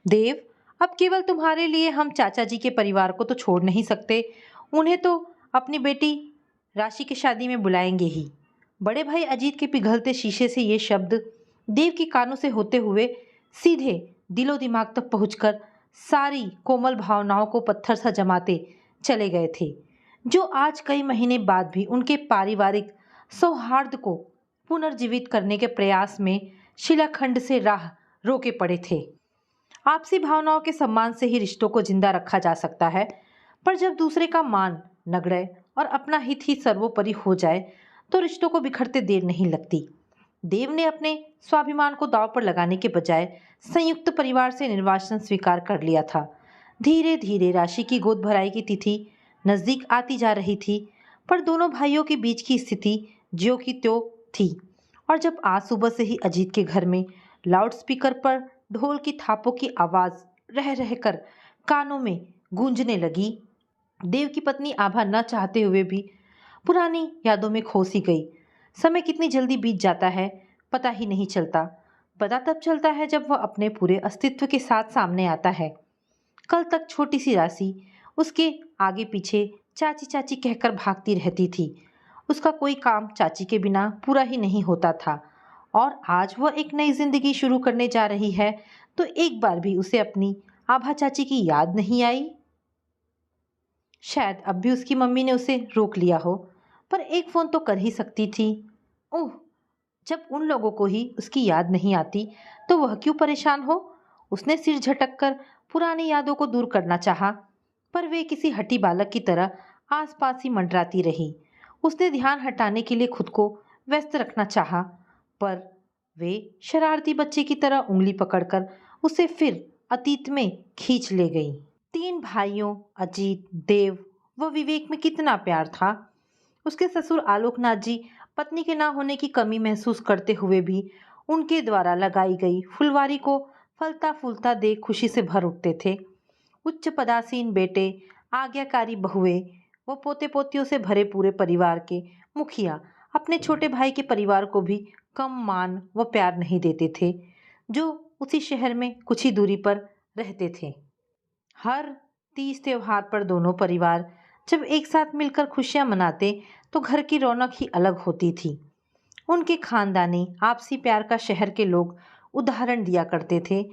देव, अब केवल तुम्हारे लिए हम चाचा जी के परिवार को तो छोड़ नहीं सकते। उन्हें तो अपनी बेटी राशि की शादी में बुलाएंगे ही। बड़े भाई अजीत के पिघलते शीशे से ये शब्द देव के कानों से होते हुए सीधे दिलो दिमाग तक पहुंचकर सारी कोमल भावनाओं को पत्थर सा जमाते चले गए थे, जो आज कई महीने बाद भी उनके पारिवारिक सौहार्द को पुनर्जीवित करने के प्रयास में शिलाखंड से राह रोके पड़े थे। आपसी भावनाओं के सम्मान से ही रिश्तों को जिंदा रखा जा सकता है, पर जब दूसरे का मान नगण्य और अपना हित ही सर्वोपरि हो जाए तो रिश्तों को बिखरते देर नहीं लगती। देव ने अपने स्वाभिमान को दांव पर लगाने के बजाय संयुक्त परिवार से निर्वासन स्वीकार कर लिया था। धीरे धीरे राशि की गोद भराई की तिथि नजदीक आती जा रही थी, पर दोनों भाइयों के बीच की स्थिति ज्यों की त्यों थी। और जब आज सुबह से ही अजीत के घर में लाउडस्पीकर पर ढोल की थापों की आवाज रह रहकर कानों में गूंजने लगी, देव की पत्नी आभा न चाहते हुए भी पुरानी यादों में खो सी गई। समय कितनी जल्दी बीत जाता है पता ही नहीं चलता। पता तब चलता है जब वह अपने पूरे अस्तित्व के साथ सामने आता है। कल तक छोटी सी राशि उसके आगे पीछे चाची चाची कहकर भागती रहती थी। उसका कोई काम चाची के बिना पूरा ही नहीं होता था, और आज वह एक नई जिंदगी शुरू करने जा रही है तो एक बार भी उसे अपनी आभा चाची की याद नहीं आई। शायद अब भी उसकी मम्मी ने उसे रोक लिया हो, पर एक फोन तो कर ही सकती थी। ओह, जब उन लोगों को ही उसकी याद नहीं आती तो वह क्यों परेशान हो। उसने सिर झटककर पुरानी यादों को दूर करना चाहा, पर वे किसी हठी बालक की तरह आसपास ही मंडराती रही। उसने ध्यान हटाने के लिए खुद को व्यस्त रखना चाहा, पर वे शरारती बच्चे की तरह उंगली पकड़कर उसे फिर अतीत में खींच ले गई। तीन भाइयों अजीत, देव व विवेक में कितना प्यार था। उसके ससुर आलोकनाथ जी पत्नी के ना होने की कमी महसूस करते हुए भी उनके द्वारा लगाई गई फुलवारी को फलता फूलता देख खुशी से भर उठते थे। उच्च पदासीन बेटे, आज्ञाकारी बहुएं व पोते पोतियों से भरे पूरे परिवार के मुखिया अपने छोटे भाई के परिवार को भी कम मान व प्यार नहीं देते थे, जो उसी शहर में कुछ ही दूरी पर रहते थे। हर तीज त्योहार पर दोनों परिवार जब एक साथ मिलकर खुशियां मनाते तो घर की रौनक ही अलग होती थी। उनके खानदानी आपसी प्यार का शहर के लोग उदाहरण दिया करते थे,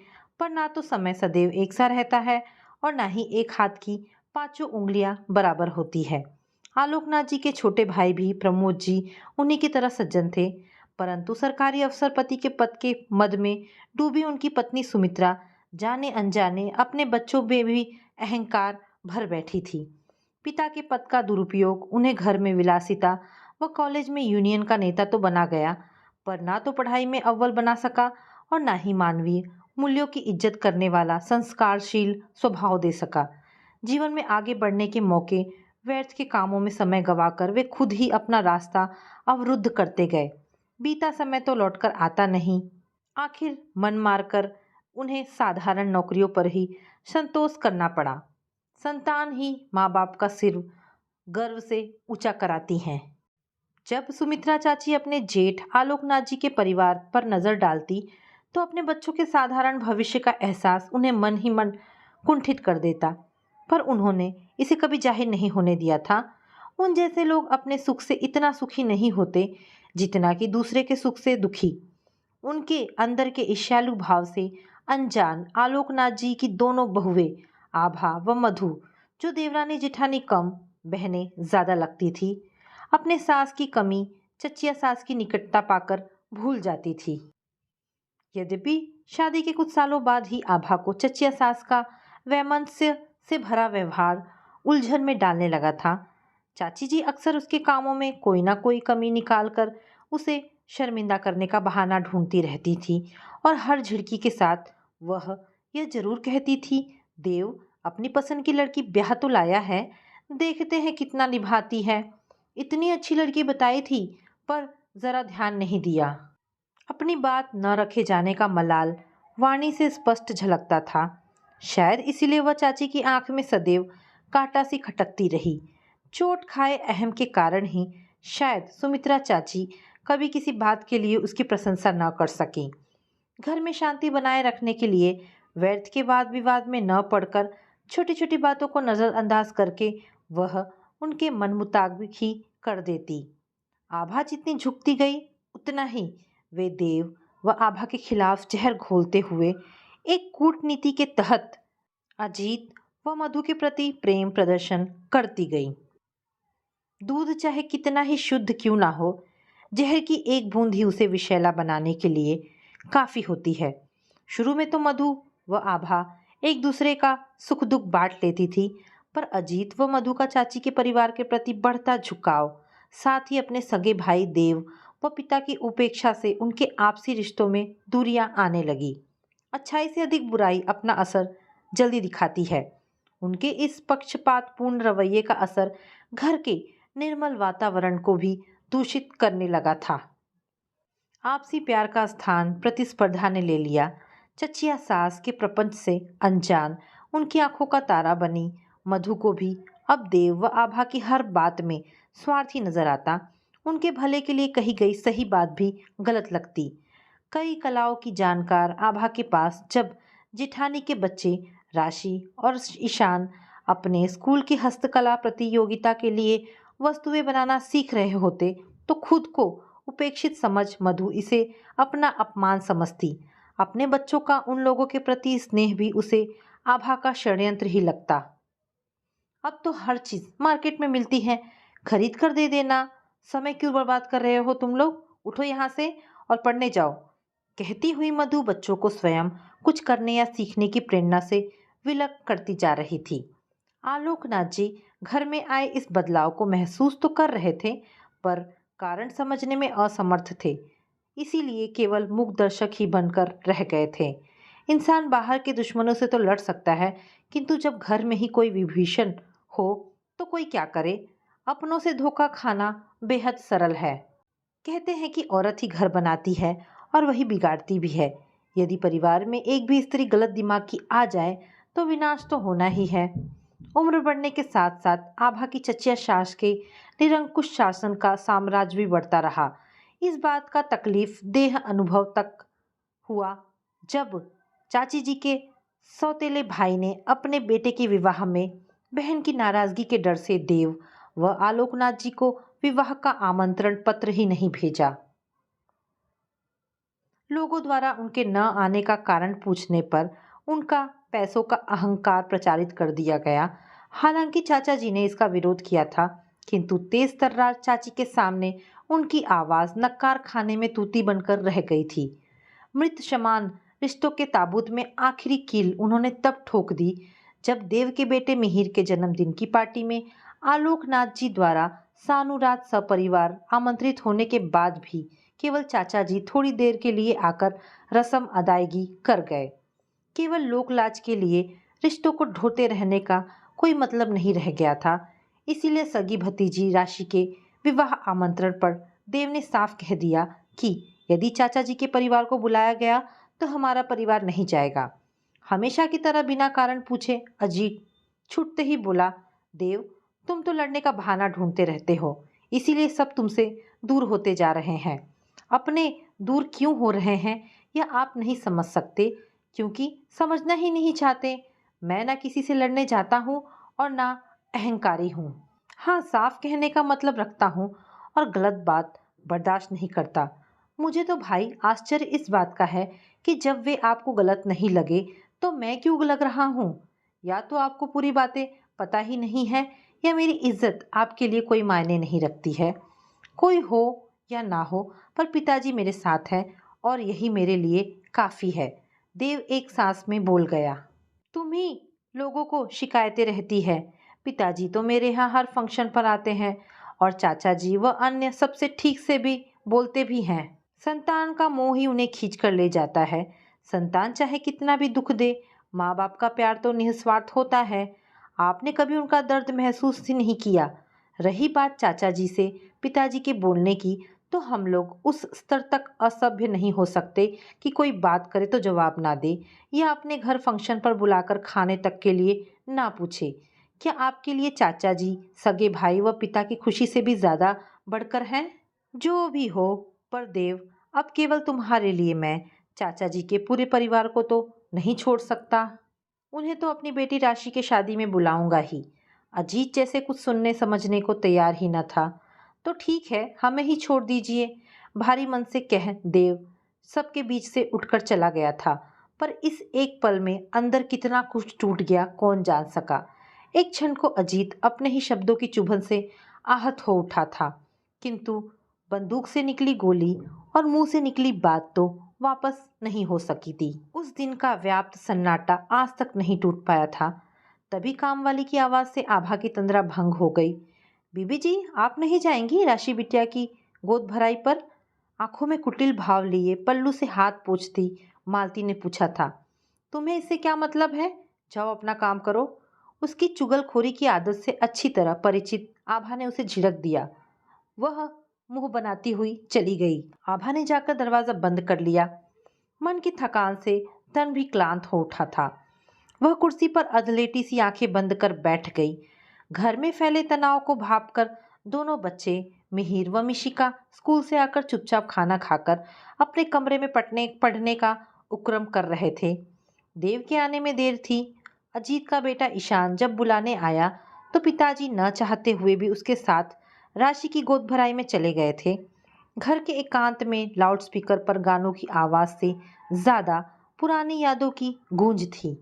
पर ना तो समय सदैव एक सा रहता है और ना ही एक हाथ की पांचों उंगलियां बराबर होती है। आलोकनाथ जी के छोटे भाई भी प्रमोद जी उन्हीं की तरह सज्जन थे, परंतु सरकारी अफसर पति के पद के मद में डूबी उनकी पत्नी सुमित्रा जाने अनजाने अपने बच्चों में भी अहंकार भर बैठी थी। पिता के पद का दुरुपयोग उन्हें घर में विलासिता व कॉलेज में यूनियन का नेता तो बना गया, पर ना तो पढ़ाई में अव्वल बना सका और ना ही मानवीय मूल्यों की इज्जत करने वाला संस्कारशील स्वभाव दे सका। जीवन में आगे बढ़ने के मौके व्यर्थ के कामों में समय गवाकर वे खुद ही अपना रास्ता अवरुद्ध करते गए। बीता समय तो लौटकर आता नहीं। आखिर मन मारकर उन्हें साधारण नौकरियों पर ही संतोष करना पड़ा। संतान ही माँ बाप का सिर गर्व से ऊंचा कराती हैं। जब सुमित्रा चाची अपने जेठ आलोकनाथ जी के परिवार पर नजर डालती तो अपने बच्चों के साधारण भविष्य का एहसास उन्हें मन ही मन कुंठित कर देता, पर उन्होंने इसे कभी जाहिर नहीं होने दिया था। उन जैसे लोग अपने सुख से इतना सुखी नहीं होते जितना कि दूसरे के सुख से दुखी। उनके अंदर के ईर्ष्यालु भाव से अनजान आलोकनाथ जी की दोनों बहुएं आभा व मधु, जो देवरानी जेठानी कम बहनें ज्यादा लगती थी, अपने सास की कमी चचिया सास की निकटता पाकर भूल जाती थी। यद्यपि शादी के कुछ सालों बाद ही आभा को चचिया सास का वैमनस्य से भरा व्यवहार उलझन में डालने लगा था। चाची जी अक्सर उसके कामों में कोई ना कोई कमी निकाल कर उसे शर्मिंदा करने का बहाना ढूंढती रहती थी, और हर झिड़की के साथ वह यह जरूर कहती थी, देव अपनी पसंद की लड़की ब्याह तो लाया है, देखते हैं कितना निभाती है। इतनी अच्छी लड़की बताई थी पर जरा ध्यान नहीं दिया। अपनी बात न रखे जाने का मलाल वाणी से स्पष्ट झलकता था। शायद इसीलिए वह चाची की आंख में सदैव कांटा सी खटकती रही। चोट खाए अहम के कारण ही शायद सुमित्रा चाची कभी किसी बात के लिए उसकी प्रशंसा न कर सकी। घर में शांति बनाए रखने के लिए व्यर्थ के वाद विवाद में न पड़कर छोटी छोटी बातों को नजरअंदाज करके वह उनके मन मुताबिक ही कर देती। आभा जितनी झुकती गई उतना ही वे देव व आभा के खिलाफ जहर घोलते हुए एक कूटनीति के तहत अजीत व मधु के प्रति प्रेम प्रदर्शन करती गई। दूध चाहे कितना ही शुद्ध क्यों ना हो, जहर की एक बूंद ही उसे विषैला बनाने के लिए काफी होती है। शुरू में तो मधु व आभा एक दूसरे का सुख दुख बांट लेती थी, पर अजीत व मधु का चाची के परिवार के प्रति बढ़ता झुकाव, साथ ही अपने सगे भाई देव व पिता की उपेक्षा से उनके आपसी रिश्तों में दूरियां आने लगी। अच्छाई से अधिक बुराई अपना असर जल्दी दिखाती है। उनके इस पक्षपातपूर्ण रवैये का असर घर के निर्मल वातावरण को भी दूषित करने लगा था। आपसी प्यार का स्थान प्रतिस्पर्धा ने ले लिया। चचिया सास के प्रपंच से अनजान उनकी आंखों का तारा बनी मधु को भी अब देव व आभा की हर बात में स्वार्थी नजर आता। उनके भले के लिए कही गई सही बात भी गलत लगती। कई कलाओं की जानकार आभा के पास जब जेठानी के बच्चे राशि और ईशान अपने स्कूल की हस्तकला प्रतियोगिता के लिए वस्तुएं बनाना सीख रहे होते तो खुद को उपेक्षित समझ मधु इसे अपना अपमान समझती। अपने बच्चों का उन लोगों के प्रति स्नेह भी उसे आभा का षड्यंत्र ही लगता। अब तो हर चीज मार्केट में मिलती है, खरीद कर दे देना। समय क्यों बर्बाद कर रहे हो तुम लोग, उठो यहाँ से और पढ़ने जाओ, कहती हुई मधु बच्चों को स्वयं कुछ करने या सीखने की प्रेरणा से विलग करती जा रही थी। आलोकनाथ जी घर में आए इस बदलाव को महसूस तो कर रहे थे, पर कारण समझने में असमर्थ थे। इसीलिए केवल मूक दर्शक ही बनकर रह गए थे। इंसान बाहर के दुश्मनों से तो लड़ सकता है, किंतु जब घर में ही कोई विभीषण हो तो कोई क्या करे। अपनों से धोखा खाना बेहद सरल है। कहते हैं कि औरत ही घर बनाती है और वही बिगाड़ती भी है। यदि परिवार में एक भी स्त्री गलत दिमाग की आ जाए तो विनाश तो होना ही है। उम्र बढ़ने के साथ साथ आभा की चचिया सास के निरंकुश शासन का साम्राज्य भी बढ़ता रहा। इस बात का तकलीफ देह अनुभव तक हुआ जब चाची जी के सौतेले भाई ने अपने बेटे के विवाह में बहन की नाराजगी के डर से देव व आलोकनाथ जी को विवाह का आमंत्रण पत्र ही नहीं भेजा। लोगों द्वारा उनके न आने का कारण पूछने पर उनका पैसों का अहंकार प्रचारित कर दिया गया। हालांकि चाचा जी ने इसका विरोध किया था, किंतु तेज तर्रार चाची के सामने उनकी आवाज नक्कार खाने में तूती बनकर रह गई थी। मृत समान रिश्तों के ताबूत में आखिरी कील उन्होंने तब ठोक दी जब देव के बेटे मिहिर के जन्मदिन की पार्टी में आलोकनाथ जी द्वारा सानुरात सपरिवार आमंत्रित होने के बाद भी केवल चाचा जी थोड़ी देर के लिए आकर रस्म अदायगी कर गए। केवल लोकलाज के लिए रिश्तों को ढोते रहने का कोई मतलब नहीं रह गया था। इसीलिए सगी भतीजी राशि के विवाह आमंत्रण पर देव ने साफ कह दिया कि यदि चाचा जी के परिवार को बुलाया गया तो हमारा परिवार नहीं जाएगा। हमेशा की तरह बिना कारण पूछे अजीत छूटते ही बोला, देव तुम तो लड़ने का बहाना ढूंढते रहते हो, इसीलिए सब तुमसे दूर होते जा रहे हैं। अपने दूर क्यों हो रहे हैं यह आप नहीं समझ सकते, क्योंकि समझना ही नहीं चाहते। मैं ना किसी से लड़ने जाता हूँ और ना अहंकारी हूँ। हाँ, साफ कहने का मतलब रखता हूँ और गलत बात बर्दाश्त नहीं करता। मुझे तो भाई आश्चर्य इस बात का है कि जब वे आपको गलत नहीं लगे तो मैं क्यों लग रहा हूँ। या तो आपको पूरी बातें पता ही नहीं है या मेरी इज्जत आपके लिए कोई मायने नहीं रखती है। कोई हो या ना हो, पर पिताजी मेरे साथ हैं और यही मेरे लिए काफ़ी है। देव एक सांस में बोल गया। तुम ही लोगों को शिकायतें रहती है। पिताजी तो मेरे यहाँ हर फंक्शन पर आते हैं और चाचा जी व अन्य सबसे ठीक से भी बोलते भी हैं। संतान का मोह ही उन्हें खींच कर ले जाता है। संतान चाहे कितना भी दुख दे, माँ बाप का प्यार तो निस्वार्थ होता है। आपने कभी उनका दर्द महसूस ही नहीं किया। रही बात चाचा जी से पिताजी के बोलने की, तो हम लोग उस स्तर तक असभ्य नहीं हो सकते कि कोई बात करे तो जवाब ना दे या अपने घर फंक्शन पर बुलाकर खाने तक के लिए ना पूछे। क्या आपके लिए चाचा जी सगे भाई व पिता की खुशी से भी ज़्यादा बढ़कर हैं? जो भी हो, पर देव अब केवल तुम्हारे लिए मैं चाचा जी के पूरे परिवार को तो नहीं छोड़ सकता। उन्हें तो अपनी बेटी राशि के शादी में बुलाऊंगा ही। अजीत जैसे कुछ सुनने समझने को तैयार ही न था। तो ठीक है, हमें ही छोड़ दीजिए, भारी मन से कह देव सबके बीच से उठकर चला गया था। पर इस एक पल में अंदर कितना कुछ टूट गया कौन जान सका। एक क्षण को अजीत अपने ही शब्दों की चुभन से आहत हो उठा था, किंतु बंदूक से निकली गोली और मुंह से निकली बात तो वापस नहीं हो सकी थी। उस दिन का व्याप्त सन्नाटा आज तक नहीं टूट पाया था। तभी काम वाली की आवाज से आभा की तंद्रा भंग हो गई। बीबी जी, आप नहीं जाएंगी राशि बिटिया की गोद भराई पर? आंखों में कुटिल भाव लिए पल्लू से हाथ पोंछती मालती ने पूछा था। तुम्हें इससे क्या मतलब है? जाओ अपना काम करो। उसकी चुगलखोरी की आदत से अच्छी तरह परिचित आभा ने उसे झिड़क दिया। वह मुंह बनाती हुई चली गई। आभा ने जाकर दरवाजा बंद कर लिया। मन की थकान से तन भी क्लांत हो उठा था। वह कुर्सी पर अधलेटी सी आंखें बंद कर बैठ गई। घर में फैले तनाव को भांपकर दोनों बच्चे मिहिर व मिशिका स्कूल से आकर चुपचाप खाना खाकर अपने कमरे में पढ़ने का उपक्रम कर रहे थे। देव के आने में देर थी। अजीत का बेटा ईशान जब बुलाने आया तो पिताजी न चाहते हुए भी उसके साथ राशि की गोद भराई में चले गए थे। घर के एकांत में लाउडस्पीकर पर गानों की आवाज से ज्यादा पुरानी यादों की गूंज थी।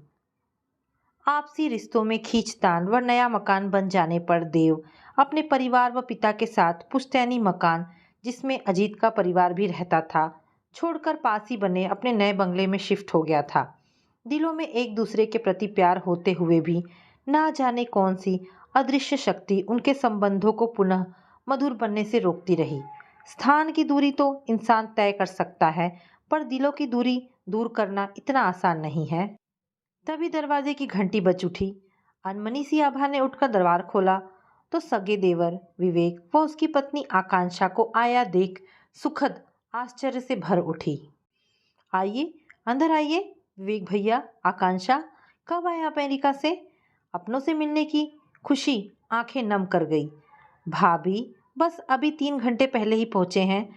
आपसी रिश्तों में खींचतान व नया मकान बन जाने पर देव अपने परिवार व पिता के साथ पुश्तैनी मकान, जिसमें अजीत का परिवार भी रहता था, छोड़कर पास ही बने अपने नए बंगले में शिफ्ट हो गया था। दिलों में एक दूसरे के प्रति प्यार होते हुए भी ना जाने कौन सी अदृश्य शक्ति उनके संबंधों को पुनः मधुर बनने से रोकती रही। स्थान की दूरी तो इंसान तय कर सकता है, पर दिलों की दूरी दूर करना इतना आसान नहीं है। तभी दरवाजे की घंटी बज उठी। अनमनी सी आभा ने उठकर दरबार खोला तो सगे देवर विवेक व उसकी पत्नी आकांक्षा को आया देख सुखद आश्चर्य से भर उठी। आइए, अंदर आइए। विवेक भैया, आकांक्षा कब आए अमेरिका से? अपनों से मिलने की खुशी आंखें नम कर गई। भाभी, बस अभी 3 घंटे पहले ही पहुंचे हैं।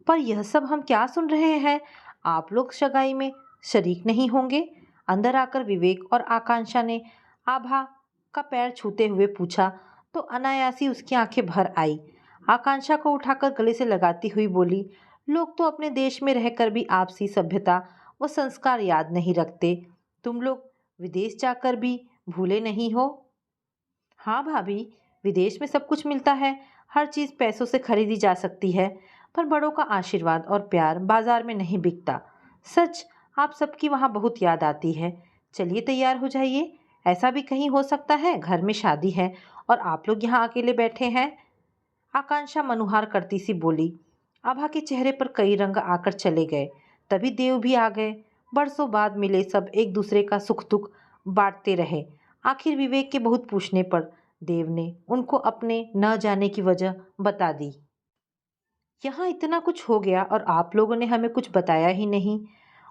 पर यह सब हम क्या सुन रहे हैं? आप लोग सगाई में शरीक नहीं होंगे? अंदर आकर विवेक और आकांक्षा ने आभा का पैर छूते हुए पूछा तो अनायासी उसकी आंखें भर आई। आकांक्षा को उठाकर गले से लगाती हुई बोली, लोग तो अपने देश में रहकर भी आपसी सभ्यता व संस्कार याद नहीं रखते। तुम लोग विदेश जाकर भी भूले नहीं हो? हाँ भाभी, विदेश में सब कुछ मिलता है। हर चीज़ पैसों से खरीदी जा सकती है, पर बड़ों का आशीर्वाद और प्यार बाजार में नहीं बिकता। सच, आप सबकी वहाँ बहुत याद आती है। चलिए तैयार हो जाइए। ऐसा भी कहीं हो सकता है घर में शादी है और आप लोग यहाँ अकेले बैठे हैं? आकांक्षा मनुहार करती सी बोली। आभा के चेहरे पर कई रंग आकर चले गए। तभी देव भी आ गए। बरसों बाद मिले सब एक दूसरे का सुख दुख बांटते रहे। आखिर विवेक के बहुत पूछने पर देव ने उनको अपने न जाने की वजह बता दी। यहाँ इतना कुछ हो गया और आप लोगों ने हमें कुछ बताया ही नहीं।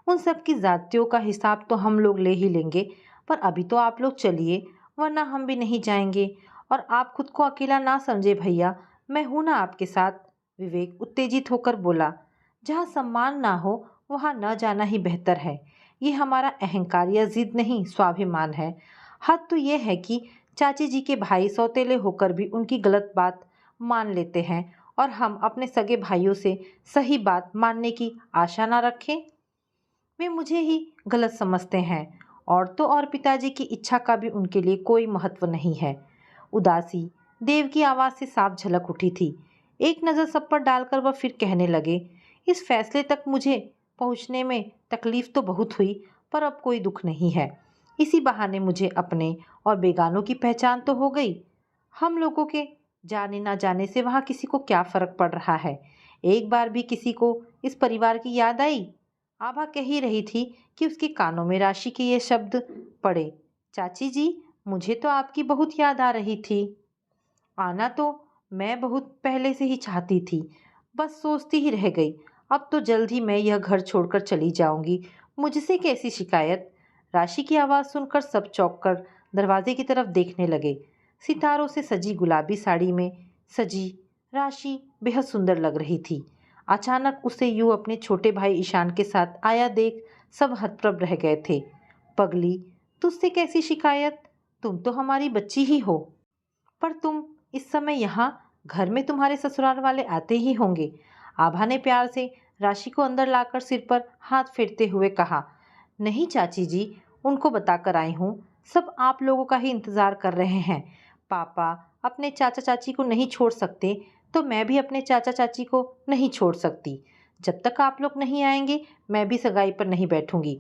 उन सब की जातियों का हिसाब तो हम लोग ले ही लेंगे, पर अभी तो आप लोग चलिए, वरना हम भी नहीं जाएंगे। और आप खुद को अकेला ना समझे भैया, मैं हूं ना आपके साथ। विवेक उत्तेजित होकर बोला। जहाँ सम्मान ना हो वहाँ न जाना ही बेहतर है। ये हमारा अहंकार या जिद नहीं, स्वाभिमान है। हद तो ये है कि चाची जी के भाई सौतेले होकर भी उनकी गलत बात मान लेते हैं और हम अपने सगे भाइयों से सही बात मानने की आशा ना रखें। वे मुझे ही गलत समझते हैं, और तो और पिताजी की इच्छा का भी उनके लिए कोई महत्व नहीं है। उदासी देव की आवाज़ से साफ झलक उठी थी। एक नज़र सब पर डालकर वह फिर कहने लगे, इस फैसले तक मुझे पहुंचने में तकलीफ तो बहुत हुई, पर अब कोई दुख नहीं है। इसी बहाने मुझे अपने और बेगानों की पहचान तो हो गई। हम लोगों के जाने ना जाने से वहाँ किसी को क्या फर्क पड़ रहा है? एक बार भी किसी को इस परिवार की याद आई? आभा कह ही रही थी कि उसके कानों में राशि के ये शब्द पड़े। चाची जी, मुझे तो आपकी बहुत याद आ रही थी। आना तो मैं बहुत पहले से ही चाहती थी, बस सोचती ही रह गई। अब तो जल्द ही मैं यह घर छोड़कर चली जाऊंगी। मुझसे कैसी शिकायत? राशि की आवाज़ सुनकर सब चौंक कर दरवाजे की तरफ देखने लगे। सितारों से सजी गुलाबी साड़ी में सजी राशि बेहद सुंदर लग रही थी। अचानक उसे यूं अपने छोटे भाई ईशान के साथ आया देख सब हतप्रभ रह गए थे। पगली, तुझसे कैसी शिकायत, तुम तो हमारी बच्ची ही हो। पर तुम इस समय यहाँ, घर में तुम्हारे ससुराल वाले आते ही होंगे। आभा ने प्यार से राशि को अंदर लाकर सिर पर हाथ फेरते हुए कहा। नहीं चाची जी, उनको बताकर आई हूँ, सब आप लोगों का ही इंतजार कर रहे हैं। पापा अपने चाचा चाची को नहीं छोड़ सकते तो मैं भी अपने चाचा चाची को नहीं छोड़ सकती। जब तक आप लोग नहीं आएंगे मैं भी सगाई पर नहीं बैठूंगी।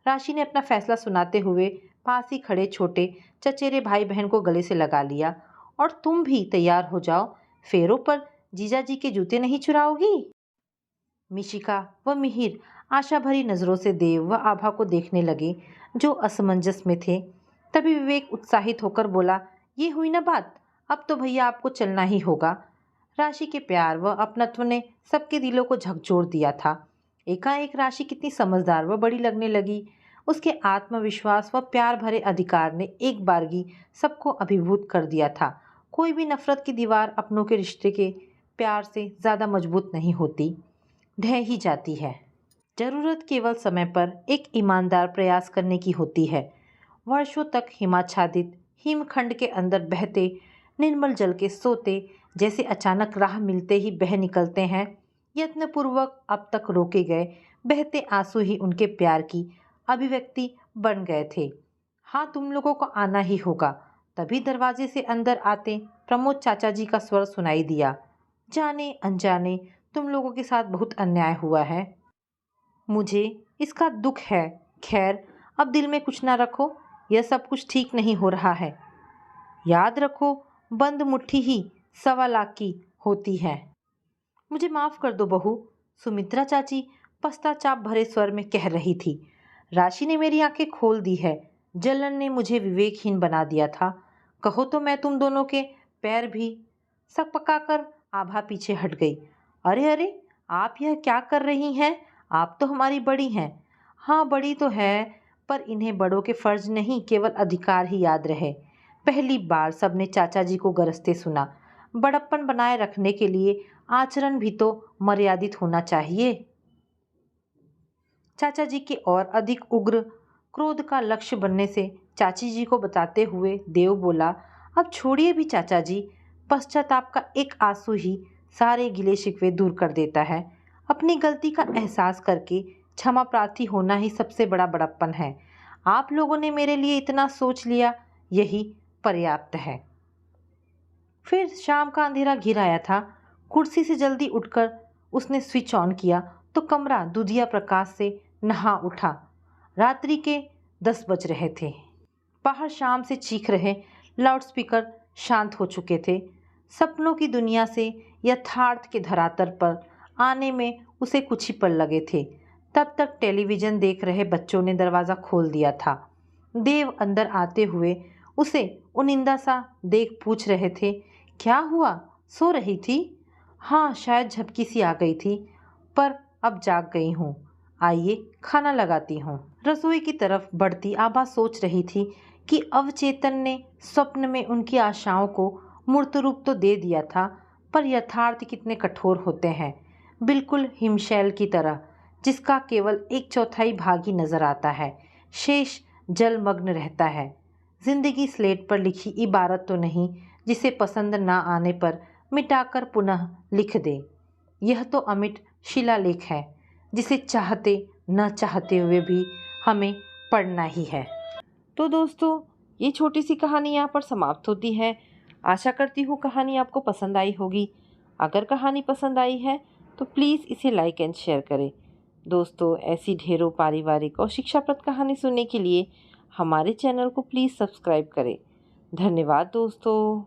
राशि ने अपना फैसला सुनाते हुए पास ही खड़े छोटे चचेरे भाई बहन को गले से लगा लिया। और तुम भी तैयार हो जाओ, फेरों पर जीजा जी के जूते नहीं चुराओगी। मिशिका व मिहिर आशा भरी नजरों से देव व आभा को देखने लगे, जो असमंजस में थे। तभी विवेक उत्साहित होकर बोला, ये हुई ना बात, अब तो भैया आपको चलना ही होगा। राशि के प्यार व अपनत्व ने सबके दिलों को झकझोर दिया था। एकाएक राशि कितनी समझदार व बड़ी लगने लगी। उसके आत्मविश्वास व प्यार भरे अधिकार ने एक बारगी सबको अभिभूत कर दिया था। कोई भी नफरत की दीवार अपनों के रिश्ते के प्यार से ज़्यादा मजबूत नहीं होती, ढह ही जाती है। जरूरत केवल समय पर एक ईमानदार प्रयास करने की होती है। वर्षों तक हिमाच्छादित हिमखंड के अंदर बहते निर्मल जल के सोते जैसे अचानक राह मिलते ही बह निकलते हैं, यत्नपूर्वक अब तक रोके गए बहते आंसू ही उनके प्यार की अभिव्यक्ति बन गए थे। हाँ, तुम लोगों को आना ही होगा। तभी दरवाजे से अंदर आते प्रमोद चाचा जी का स्वर सुनाई दिया। जाने अनजाने तुम लोगों के साथ बहुत अन्याय हुआ है, मुझे इसका दुख है। खैर, अब दिल में कुछ ना रखो, यह सब कुछ ठीक नहीं हो रहा है। याद रखो, बंद मुट्ठी ही 1.25 लाख की होती है। मुझे माफ़ कर दो बहू, सुमित्रा चाची पश्चाताप भरे स्वर में कह रही थी। राशि ने मेरी आंखें खोल दी है। जलन ने मुझे विवेकहीन बना दिया था। कहो तो मैं तुम दोनों के पैर भी सक पकाकर आभा पीछे हट गई। अरे अरे, आप यह क्या कर रही हैं? आप तो हमारी बड़ी हैं। हाँ, बड़ी तो है, पर इन्हें बड़ों के फर्ज नहीं केवल अधिकार ही याद रहे। पहली बार सबने चाचा जी को गरजते सुना। बड़प्पन बनाए रखने के लिए आचरण भी तो मर्यादित होना चाहिए। चाचा जी के और अधिक उग्र क्रोध का लक्ष्य बनने से चाची जी को बताते हुए देव बोला, अब छोड़िए भी चाचा जी, पश्चाताप का एक आंसू ही सारे गिले शिकवे दूर कर देता है। अपनी गलती का एहसास करके क्षमा प्रार्थी होना ही सबसे बड़ा बड़प्पन है। आप लोगों ने मेरे लिए इतना सोच लिया, यही पर्याप्त है। फिर शाम का अंधेरा घिर आया था। कुर्सी से जल्दी उठकर उसने स्विच ऑन किया तो कमरा दुधिया प्रकाश से नहा उठा। रात्रि के 10 बज रहे थे। बाहर शाम से चीख रहे लाउडस्पीकर शांत हो चुके थे। सपनों की दुनिया से यथार्थ के धरातल पर आने में उसे कुछ ही पल लगे थे। तब तक टेलीविज़न देख रहे बच्चों ने दरवाज़ा खोल दिया था। देव अंदर आते हुए उसे उनिंदा सा देख पूछ रहे थे, क्या हुआ, सो रही थी? हाँ, शायद झपकी सी आ गई थी, पर अब जाग गई हूँ। आइए खाना लगाती हूँ। रसोई की तरफ बढ़ती आभा सोच रही थी कि अवचेतन ने स्वप्न में उनकी आशाओं को मूर्त रूप तो दे दिया था, पर यथार्थ कितने कठोर होते हैं। बिल्कुल हिमशैल की तरह, जिसका केवल 1/4 भाग ही नजर आता है, शेष जलमग्न रहता है। जिंदगी स्लेट पर लिखी इबारत तो नहीं जिसे पसंद ना आने पर मिटाकर पुनः लिख दे। यह तो अमिट शिलालेख है, जिसे चाहते न चाहते हुए भी हमें पढ़ना ही है। तो दोस्तों, ये छोटी सी कहानी यहाँ पर समाप्त होती है। आशा करती हूँ कहानी आपको पसंद आई होगी। अगर कहानी पसंद आई है तो प्लीज़ इसे लाइक एंड शेयर करें। दोस्तों, ऐसी ढेरों पारिवारिक और शिक्षाप्रद कहानी सुनने के लिए हमारे चैनल को प्लीज़ सब्सक्राइब करें। धन्यवाद दोस्तों।